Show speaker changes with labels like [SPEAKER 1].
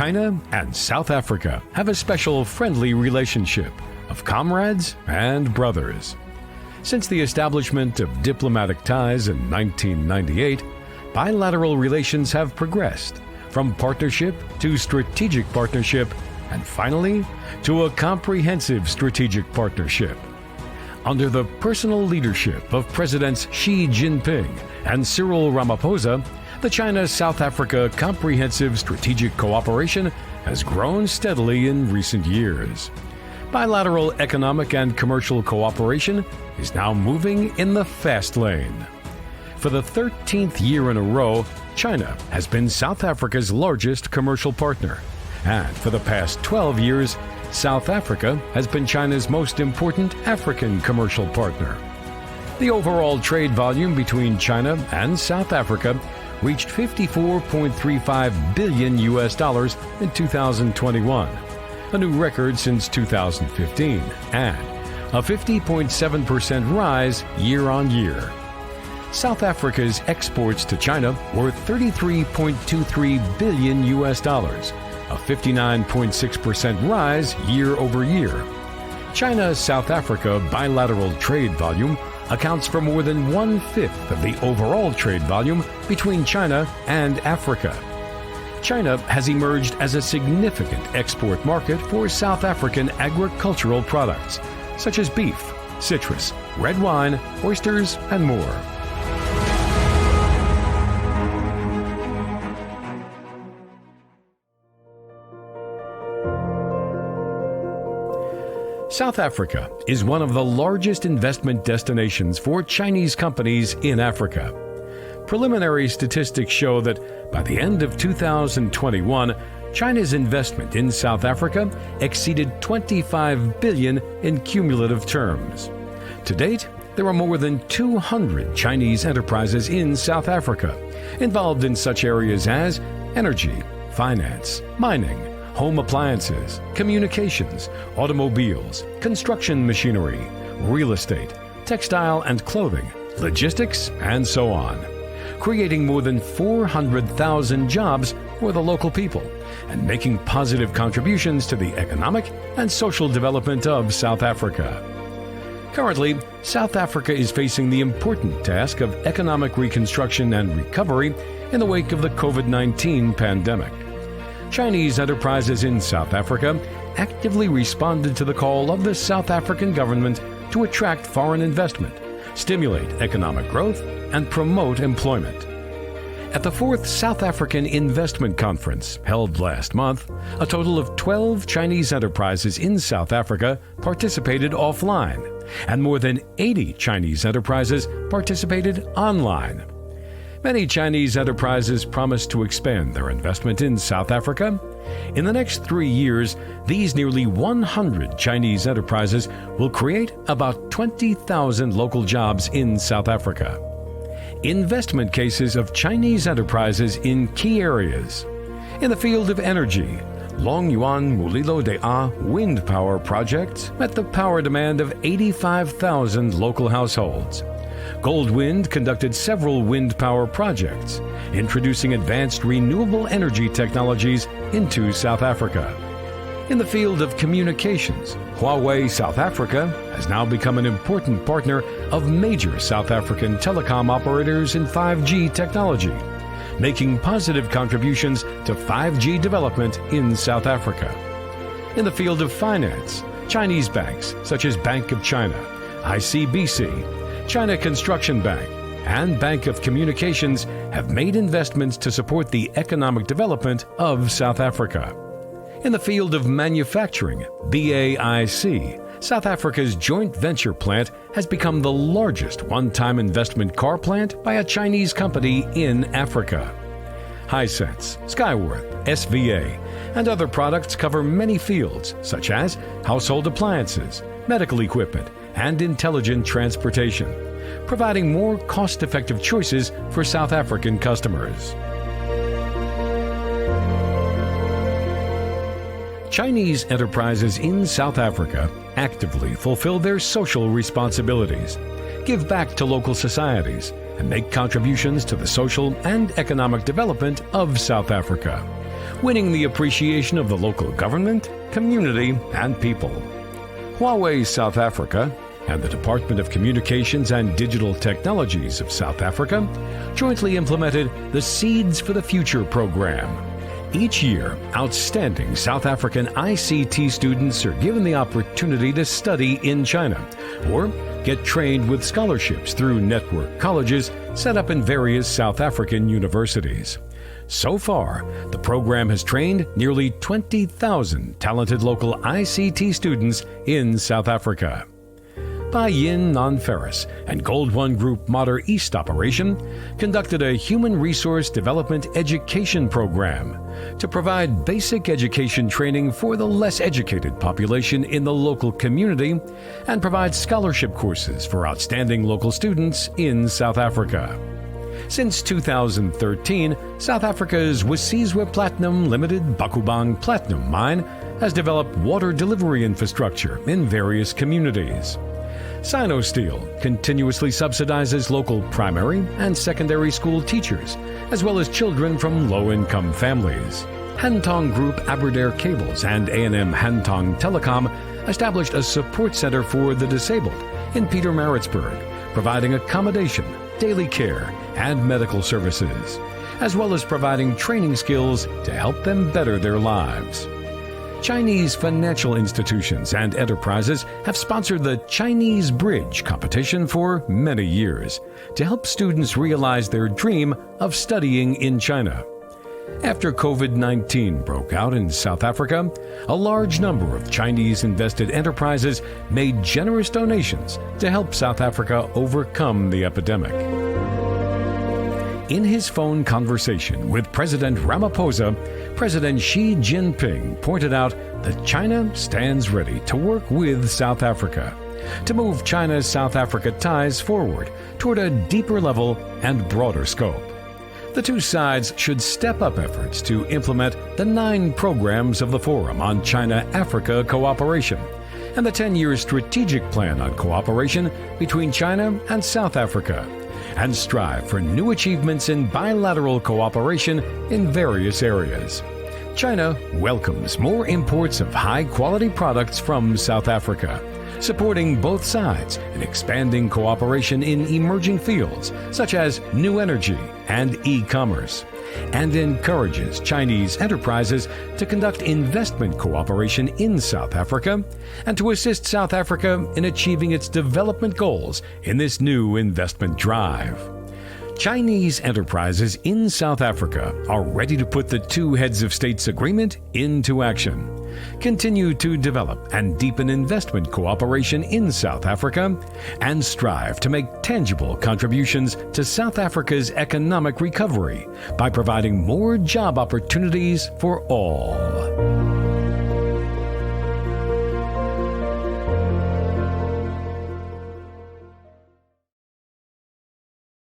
[SPEAKER 1] China and South Africa have a special friendly relationship of comrades and brothers. Since the establishment of diplomatic ties in 1998, bilateral relations have progressed from partnership to strategic partnership and finally to a comprehensive strategic partnership. Under the personal leadership of Presidents Xi Jinping and Cyril Ramaphosa, the China-South Africa Comprehensive Strategic Cooperation has grown steadily in recent years. Bilateral economic and commercial cooperation is now moving in the fast lane. For the 13th year in a row, China has been South Africa's largest commercial partner. And for the past 12 years, South Africa has been China's most important African commercial partner. The overall trade volume between China and South Africa reached $54.35 billion in 2021, a new record since 2015, and a 50.7% rise year on year. South Africa's exports to China were $33.23 billion, a 59.6% rise year over year. China-South Africa bilateral trade volume accounts for more than 1/5 of the overall trade volume between China and Africa. China has emerged as a significant export market for South African agricultural products, such as beef, citrus, red wine, oysters, and more. South Africa is one of the largest investment destinations for Chinese companies in Africa. Preliminary statistics show that by the end of 2021, China's investment in South Africa exceeded $25 billion in cumulative terms. To date, there are more than 200 Chinese enterprises in South Africa, involved in such areas as energy, finance, mining, home appliances, communications, automobiles, construction machinery, real estate, textile and clothing, logistics, and so on, creating more than 400,000 jobs for the local people and making positive contributions to the economic and social development of South Africa. Currently, South Africa is facing the important task of economic reconstruction and recovery in the wake of the COVID-19 pandemic. Chinese enterprises in South Africa actively responded to the call of the South African government to attract foreign investment, stimulate economic growth, and promote employment. At the 4th South African Investment Conference, held last month, a total of 12 Chinese enterprises in South Africa participated offline, and more than 80 Chinese enterprises participated online. Many Chinese enterprises promise to expand their investment in South Africa. In the next 3 years, these nearly 100 Chinese enterprises will create about 20,000 local jobs in South Africa. Investment cases of Chinese enterprises in key areas. In the field of energy, Long Yuan Mulilo Dea wind power project met the power demand of 85,000 local households. Goldwind conducted several wind power projects, introducing advanced renewable energy technologies into South Africa. In the field of communications, Huawei South Africa has now become an important partner of major South African telecom operators in 5G technology, making positive contributions to 5G development in South Africa. In the field of finance, Chinese banks such as Bank of China, ICBC, China Construction Bank, and Bank of Communications have made investments to support the economic development of South Africa. In the field of manufacturing, BAIC, South Africa's joint venture plant has become the largest one-time investment car plant by a Chinese company in Africa. Hisense, Skyworth, SVA, and other products cover many fields such as household appliances, medical equipment, and intelligent transportation, providing more cost-effective choices for South African customers. Chinese enterprises in South Africa actively fulfill their social responsibilities, give back to local societies, and make contributions to the social and economic development of South Africa. winning the appreciation of the local government, community, and people. Huawei South Africa and the Department of Communications and Digital Technologies of South Africa jointly implemented the Seeds for the Future program. Each year, outstanding South African ICT students are given the opportunity to study in China or get trained with scholarships through network colleges set up in various South African universities. So far, the program has trained nearly 20,000 talented local ICT students in South Africa. Bai Yin Non-Ferrous and Gold One Group Mater East operation conducted a human resource development education program to provide basic education training for the less educated population in the local community and provide scholarship courses for outstanding local students in South Africa. Since 2013, South Africa's Wisizwe Platinum Limited Bakubang Platinum Mine has developed water delivery infrastructure in various communities. Sinosteel continuously subsidizes local primary and secondary school teachers, as well as children from low-income families. Hantong Group Aberdare Cables and A&M Hantong Telecom established a support center for the disabled in Pietermaritzburg, providing accommodation, daily care, and medical services, as well as providing training skills to help them better their lives. Chinese financial institutions and enterprises have sponsored the Chinese Bridge competition for many years to help students realize their dream of studying in China. After COVID-19 broke out in South Africa, a large number of Chinese-invested enterprises made generous donations to help South Africa overcome the epidemic. In his phone conversation with President Ramaphosa, President Xi Jinping pointed out that China stands ready to work with South Africa to move China-South Africa ties forward toward a deeper level and broader scope. The two sides should step up efforts to implement the 9 programs of the Forum on China-Africa Cooperation and the 10-year strategic plan on cooperation between China and South Africa, and strive for new achievements in bilateral cooperation in various areas. China welcomes more imports of high-quality products from South Africa, supporting both sides in expanding cooperation in emerging fields such as new energy and e-commerce, and encourages Chinese enterprises to conduct investment cooperation in South Africa and to assist South Africa in achieving its development goals in this new investment drive. Chinese enterprises in South Africa are ready to put the two heads of states agreement into action, continue to develop and deepen investment cooperation in South Africa, and strive to make tangible contributions to South Africa's economic recovery by providing more job opportunities for all.